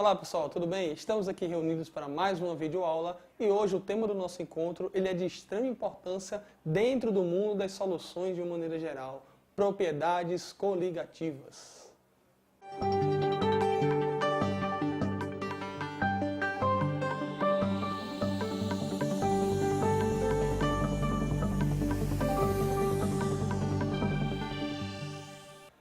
Olá pessoal, tudo bem? Estamos aqui reunidos para mais uma videoaula e hoje o tema do nosso encontro ele é de extrema importância dentro do mundo das soluções de uma maneira geral, propriedades coligativas.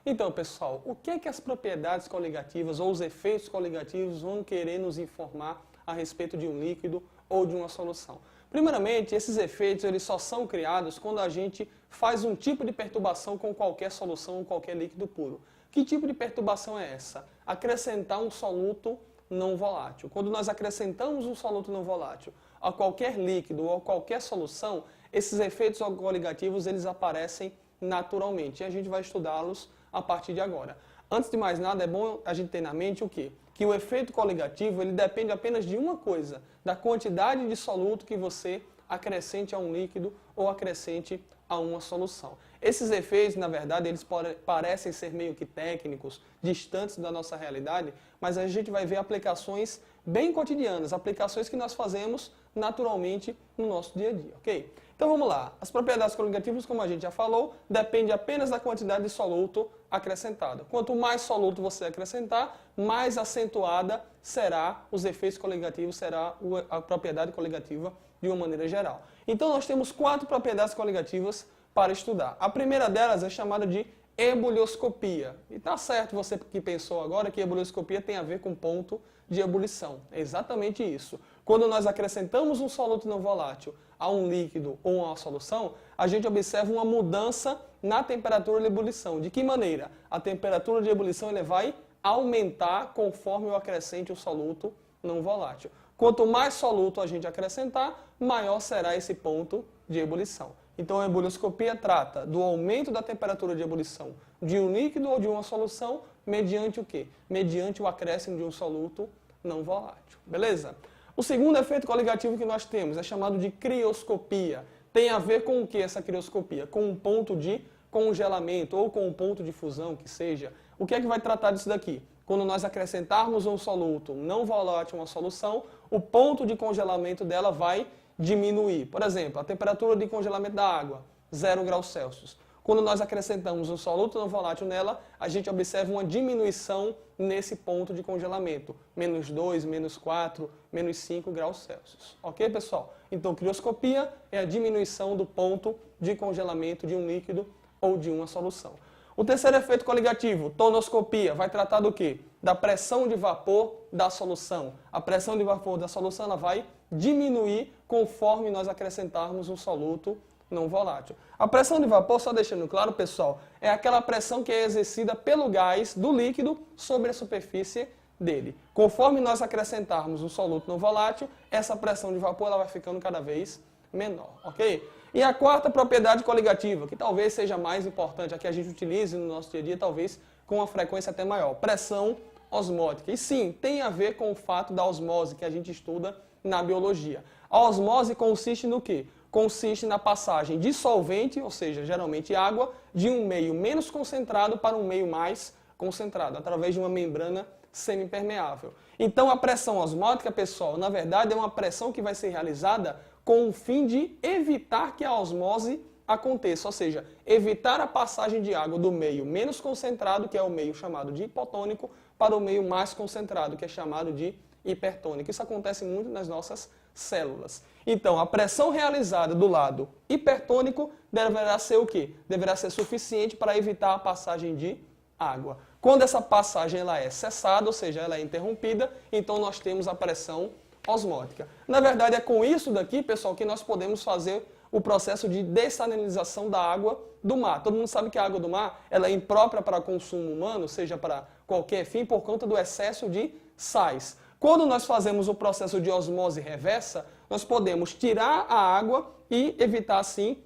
Então, pessoal, o que é que as propriedades coligativas ou os efeitos coligativos vão querer nos informar a respeito de um líquido ou de uma solução? Primeiramente, esses efeitos eles só são criados quando a gente faz um tipo de perturbação com qualquer solução ou qualquer líquido puro. Que tipo de perturbação é essa? Acrescentar um soluto não volátil. Quando nós acrescentamos um soluto não volátil a qualquer líquido ou a qualquer solução, esses efeitos coligativos eles aparecem naturalmente e a gente vai estudá-los a partir de agora. Antes de mais nada, é bom a gente ter na mente o quê? Que o efeito coligativo ele depende apenas de uma coisa, da quantidade de soluto que você acrescente a um líquido ou acrescente a uma solução. Esses efeitos, na verdade, eles parecem ser meio que técnicos, distantes da nossa realidade, mas a gente vai ver aplicações bem cotidianas, aplicações que nós fazemos naturalmente no nosso dia a dia, ok? Então vamos lá, as propriedades coligativas, como a gente já falou, depende apenas da quantidade de soluto acrescentado. Quanto mais soluto você acrescentar, mais acentuada será os efeitos coligativos, será a propriedade coligativa de uma maneira geral. Então nós temos 4 propriedades coligativas para estudar. A primeira delas é chamada de ebulioscopia. E tá certo você que pensou agora que ebulioscopia tem a ver com ponto de ebulição. É exatamente isso. Quando nós acrescentamos um soluto não volátil a um líquido ou a uma solução, a gente observa uma mudança na temperatura de ebulição. De que maneira? A temperatura de ebulição ele vai aumentar conforme eu acrescente o soluto não volátil. Quanto mais soluto a gente acrescentar, maior será esse ponto de ebulição. Então, a ebulioscopia trata do aumento da temperatura de ebulição de um líquido ou de uma solução mediante o quê? Mediante o acréscimo de um soluto não volátil. Beleza? O segundo efeito coligativo que nós temos é chamado de crioscopia. Tem a ver com o que essa crioscopia? Com um ponto de congelamento ou com um ponto de fusão, que seja. O que é que vai tratar disso daqui? Quando nós acrescentarmos um soluto não volátil a uma solução, o ponto de congelamento dela vai diminuir. Por exemplo, a temperatura de congelamento da água, 0 graus Celsius. Quando nós acrescentamos um soluto não volátil nela, a gente observa uma diminuição nesse ponto de congelamento. Menos 2, menos 4, menos 5 graus Celsius. Ok, pessoal? Então, crioscopia é a diminuição do ponto de congelamento de um líquido ou de uma solução. O terceiro efeito coligativo, tonoscopia, vai tratar do quê? Da pressão de vapor da solução. A pressão de vapor da solução ela vai diminuir conforme nós acrescentarmos um soluto não volátil. A pressão de vapor, só deixando claro, pessoal, é aquela pressão que é exercida pelo gás do líquido sobre a superfície dele. Conforme nós acrescentarmos um soluto não volátil, essa pressão de vapor ela vai ficando cada vez menor, ok? E a quarta propriedade coligativa, que talvez seja mais importante, a que a gente utilize no nosso dia a dia, talvez com uma frequência até maior, pressão osmótica. E sim, tem a ver com o fato da osmose que a gente estuda na biologia. A osmose consiste no quê? Consiste na passagem de solvente, ou seja, geralmente água, de um meio menos concentrado para um meio mais concentrado, através de uma membrana semipermeável. Então, a pressão osmótica, pessoal, na verdade é uma pressão que vai ser realizada com o fim de evitar que a osmose aconteça, ou seja, evitar a passagem de água do meio menos concentrado, que é o meio chamado de hipotônico, para o meio mais concentrado, que é chamado de hipertônico. Isso acontece muito nas nossas células. Então, a pressão realizada do lado hipertônico deverá ser o quê? Deverá ser suficiente para evitar a passagem de água. Quando essa passagem ela é cessada, ou seja, ela é interrompida, então nós temos a pressão osmótica. Na verdade, é com isso daqui, pessoal, que nós podemos fazer o processo de dessalinização da água do mar. Todo mundo sabe que a água do mar ela é imprópria para consumo humano, seja para qualquer fim, por conta do excesso de sais. Quando nós fazemos o processo de osmose reversa, nós podemos tirar a água e evitar, assim,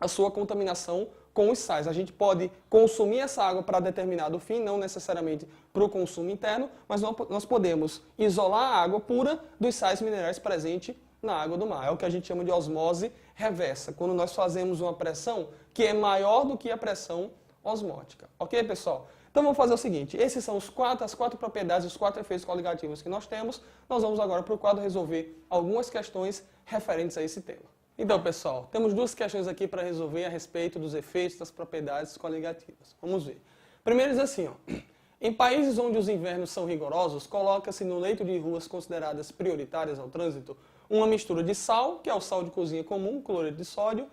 a sua contaminação com os sais. A gente pode consumir essa água para determinado fim, não necessariamente para o consumo interno, mas nós podemos isolar a água pura dos sais minerais presentes na água do mar. É o que a gente chama de osmose reversa, quando nós fazemos uma pressão que é maior do que a pressão osmótica. Ok, pessoal? Então vamos fazer o seguinte, esses são as quatro propriedades, os 4 efeitos coligativos que nós temos. Nós vamos agora para o quadro resolver algumas questões referentes a esse tema. Então, pessoal, temos 2 questões aqui para resolver a respeito dos efeitos das propriedades coligativas. Vamos ver. Primeiro diz assim, ó, em países onde os invernos são rigorosos, coloca-se no leito de ruas consideradas prioritárias ao trânsito uma mistura de sal, que é o sal de cozinha comum, cloreto de sódio,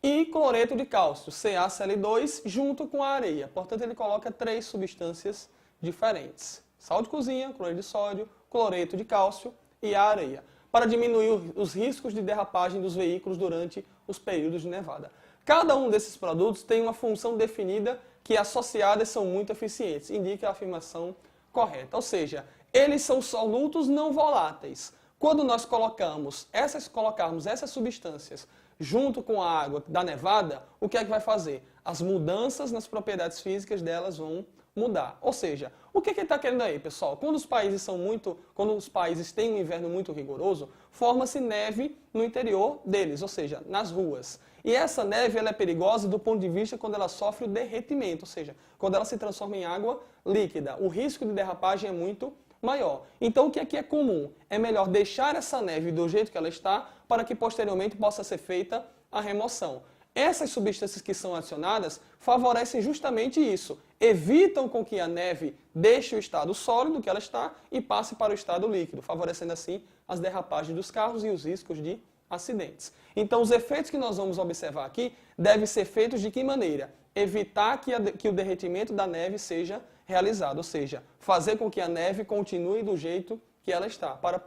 e cloreto de cálcio, CaCl2, junto com a areia. Portanto, ele coloca 3 substâncias diferentes. Sal de cozinha, cloreto de sódio, cloreto de cálcio e a areia, para diminuir os riscos de derrapagem dos veículos durante os períodos de nevada. Cada um desses produtos tem uma função definida que associadas são muito eficientes, indica a afirmação correta. Ou seja, eles são solutos não voláteis. Quando nós colocarmos essas substâncias junto com a água da nevada, o que é que vai fazer? As mudanças nas propriedades físicas delas vão mudar. Ou seja, o que ele está querendo aí, pessoal? Quando os países têm um inverno muito rigoroso, forma-se neve no interior deles, ou seja, nas ruas. E essa neve ela é perigosa do ponto de vista quando ela sofre o derretimento, ou seja, quando ela se transforma em água líquida. O risco de derrapagem é muito maior. Então, o que aqui é comum? É melhor deixar essa neve do jeito que ela está para que posteriormente possa ser feita a remoção. Essas substâncias que são adicionadas favorecem justamente isso. Evitam com que a neve deixe o estado sólido que ela está e passe para o estado líquido, favorecendo assim as derrapagens dos carros e os riscos de acidentes. Então, os efeitos que nós vamos observar aqui devem ser feitos de que maneira? Evitar que o derretimento da neve seja realizado, ou seja, fazer com que a neve continue do jeito que ela está, para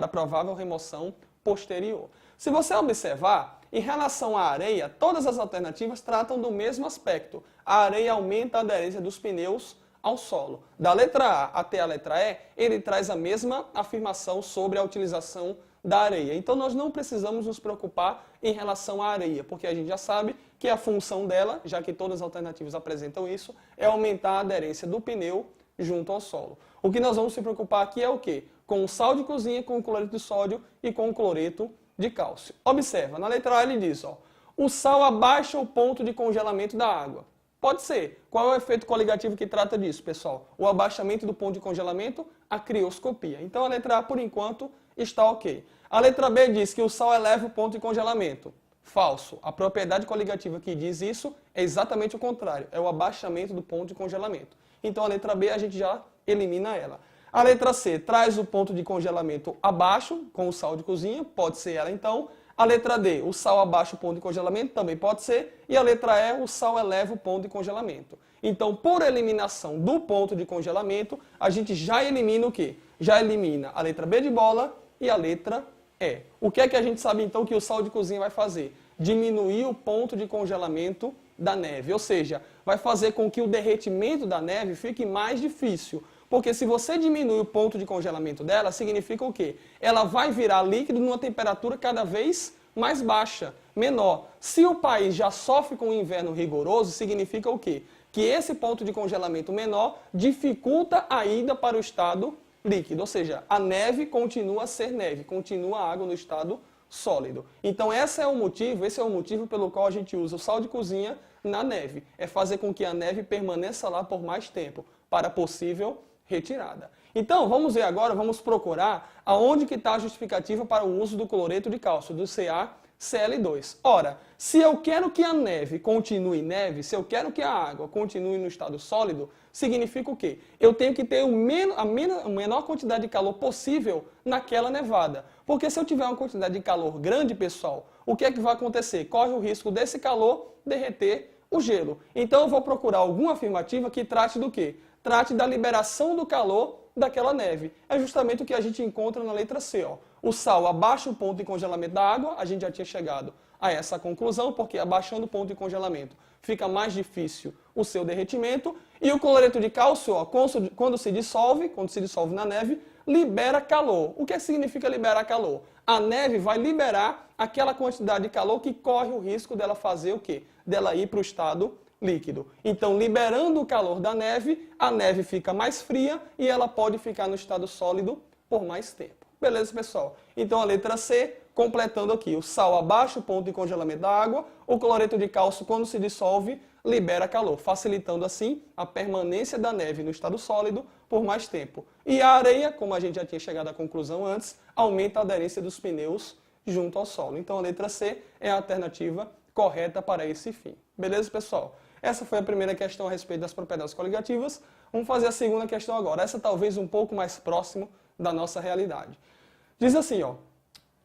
provável remoção posterior. Se você observar, em relação à areia, todas as alternativas tratam do mesmo aspecto. A areia aumenta a aderência dos pneus ao solo. Da letra A até a letra E, ele traz a mesma afirmação sobre a utilização da areia. Então, nós não precisamos nos preocupar em relação à areia, porque a gente já sabe que a função dela, já que todas as alternativas apresentam isso, é aumentar a aderência do pneu junto ao solo. O que nós vamos se preocupar aqui é o quê? Com o sal de cozinha, com o cloreto de sódio e com o cloreto de cálcio. Observa, na letra A ele diz, ó, o sal abaixa o ponto de congelamento da água. Pode ser. Qual é o efeito coligativo que trata disso, pessoal? O abaixamento do ponto de congelamento, a crioscopia. Então, a letra A, por enquanto, está ok. A letra B diz que o sal eleva o ponto de congelamento. Falso. A propriedade coligativa que diz isso é exatamente o contrário. É o abaixamento do ponto de congelamento. Então, a letra B, a gente já elimina ela. A letra C traz o ponto de congelamento abaixo, com o sal de cozinha. Pode ser ela, então. A letra D, o sal abaixa o ponto de congelamento, também pode ser. E a letra E, o sal eleva o ponto de congelamento. Então, por eliminação do ponto de congelamento, a gente já elimina o quê? Já elimina a letra B de bola e a letra E. O que é que a gente sabe, então, que o sal de cozinha vai fazer? Diminuir o ponto de congelamento da neve. Ou seja, vai fazer com que o derretimento da neve fique mais difícil. Porque se você diminui o ponto de congelamento dela, significa o quê? Ela vai virar líquido numa temperatura cada vez mais baixa, menor. Se o país já sofre com um inverno rigoroso, significa o quê? Que esse ponto de congelamento menor dificulta a ida para o estado líquido. Ou seja, a neve continua a ser neve, continua a água no estado sólido. Então esse é o motivo pelo qual a gente usa o sal de cozinha na neve. É fazer com que a neve permaneça lá por mais tempo, para possível retirada. Então, vamos ver agora, vamos procurar aonde que está a justificativa para o uso do cloreto de cálcio, do CaCl2. Ora, se eu quero que a neve continue neve, se eu quero que a água continue no estado sólido, significa o quê? Eu tenho que ter a menor quantidade de calor possível naquela nevada. Porque se eu tiver uma quantidade de calor grande, pessoal, o que é que vai acontecer? Corre o risco desse calor derreter o gelo. Então, eu vou procurar alguma afirmativa que trate do quê? Trate da liberação do calor daquela neve. É justamente o que a gente encontra na letra C. Ó. O sal abaixa o ponto de congelamento da água, a gente já tinha chegado a essa conclusão, porque abaixando o ponto de congelamento fica mais difícil o seu derretimento. E o cloreto de cálcio, ó, quando se dissolve na neve, libera calor. O que significa liberar calor? A neve vai liberar aquela quantidade de calor que corre o risco dela fazer o quê? Dela ir para o estado líquido. Então, liberando o calor da neve, a neve fica mais fria e ela pode ficar no estado sólido por mais tempo. Beleza, pessoal? Então, a letra C, completando aqui, o sal abaixa o ponto de congelamento da água, o cloreto de cálcio, quando se dissolve, libera calor, facilitando assim a permanência da neve no estado sólido por mais tempo. E a areia, como a gente já tinha chegado à conclusão antes, aumenta a aderência dos pneus junto ao solo. Então, a letra C é a alternativa correta para esse fim. Beleza, pessoal? Essa foi a primeira questão a respeito das propriedades coligativas. Vamos fazer a segunda questão agora. Essa talvez um pouco mais próximo da nossa realidade. Diz assim, ó,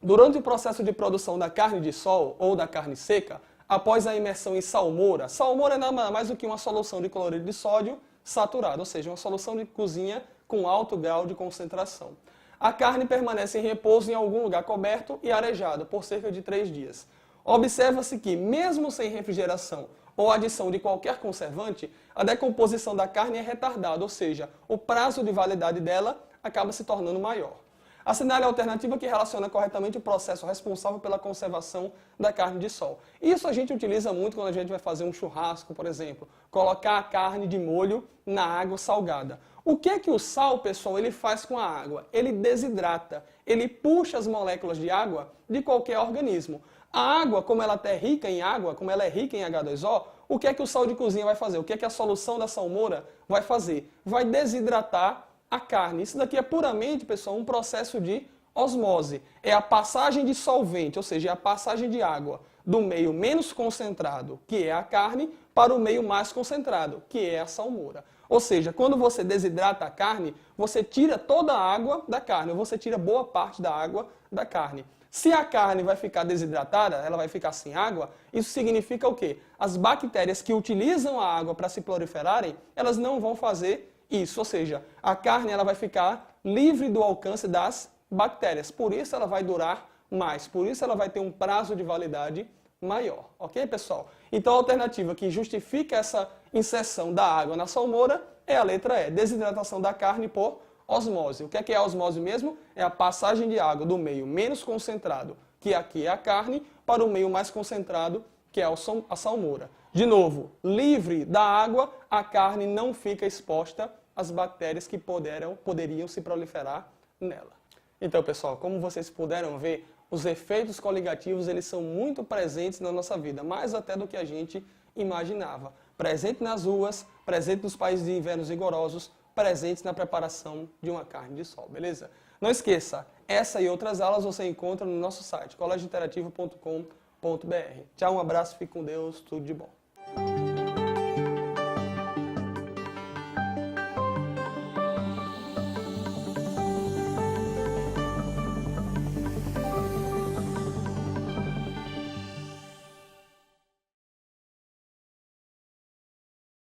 durante o processo de produção da carne de sol ou da carne seca, após a imersão em salmoura é nada mais do que uma solução de cloreto de sódio saturado, ou seja, uma solução de cozinha com alto grau de concentração. A carne permanece em repouso em algum lugar coberto e arejado por cerca de 3 dias. Observa-se que, mesmo sem refrigeração ou adição de qualquer conservante, a decomposição da carne é retardada, ou seja, o prazo de validade dela acaba se tornando maior. Assinale a alternativa que relaciona corretamente o processo responsável pela conservação da carne de sol. Isso a gente utiliza muito quando a gente vai fazer um churrasco, por exemplo. Colocar a carne de molho na água salgada. O que é que o sal, pessoal, ele faz com a água? Ele desidrata, ele puxa as moléculas de água de qualquer organismo. A água, como ela é rica em água, como ela é rica em H2O, o que é que o sal de cozinha vai fazer? O que é que a solução da salmoura vai fazer? Vai desidratar a carne. Isso daqui é puramente, pessoal, um processo de osmose. É a passagem de solvente, ou seja, é a passagem de água do meio menos concentrado, que é a carne, para o meio mais concentrado, que é a salmoura. Ou seja, quando você desidrata a carne, você tira toda a água da carne, ou você tira boa parte da água da carne. Se a carne vai ficar desidratada, ela vai ficar sem água, isso significa o quê? As bactérias que utilizam a água para se proliferarem, elas não vão fazer isso, ou seja, a carne ela vai ficar livre do alcance das bactérias, por isso ela vai durar mais, por isso ela vai ter um prazo de validade maior, ok, pessoal? Então a alternativa que justifica essa inserção da água na salmoura é a letra E, desidratação da carne por osmose. O que é a osmose mesmo? É a passagem de água do meio menos concentrado, que aqui é a carne, para o meio mais concentrado, que é a salmoura. De novo, livre da água, a carne não fica exposta às bactérias que poderiam se proliferar nela. Então, pessoal, como vocês puderam ver, os efeitos coligativos eles são muito presentes na nossa vida, mais até do que a gente imaginava. Presente nas ruas, presente nos países de invernos rigorosos, presentes na preparação de uma carne de sol, beleza? Não esqueça, essa e outras aulas você encontra no nosso site, colégiointerativo.com.br. Tchau, um abraço, fique com Deus, tudo de bom.